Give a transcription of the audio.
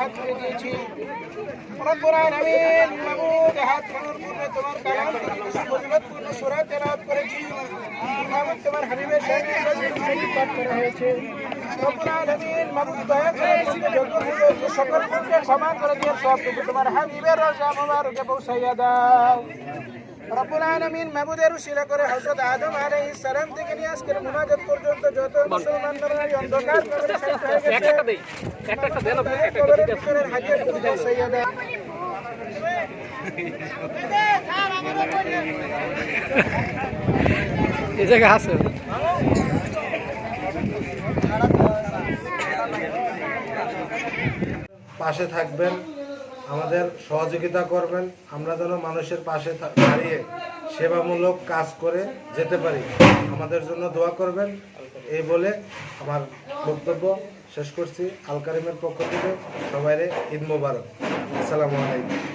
হাত তুলে দিয়েছি। রব্বুল আলামিন মাবুদ হাত তোলার পূর্বে তোমার কালাম ফজিলতপূর্ণ সূরা তেলাওয়াত করেছি। মাবুদ তোমার হাবিবের শানে পাঠ করা হয়েছে। রব্বুল আলামিন মাবুদ দয়া করে যত হয়েছে সকল গুণকে ক্ষমা করে দিয়ে সবটুকু তোমার হাবিবের রওজা মোবারকে পৌঁছাইয়া দাও। রব্বুল আলামিন মাবুদের উসিলা করে হযরত আদম আলাইহিস সালাম থেকে নিয়ে আজকের মুনাজাত পর্যন্ত যত মুসলমান নরনারী অন্ধকার কবরে শান্ত হয়ে গেছে একটা দেন কবরের ভিতরের হাজির পৌঁছাইয়া দাও। এই জায়গা আছে পাশে থাকবেন, আমাদের সহযোগিতা করবেন, আমরা যেন মানুষের পাশে দাঁড়িয়ে সেবামূলক কাজ করে যেতে পারি। আমাদের জন্য দোয়া করবেন এই বলে আমার বক্তব্য শেষ করছি। আল কারিমের পক্ষ থেকে সবাইরে ঈদ মোবারক। আসসালামু আলাইকুম।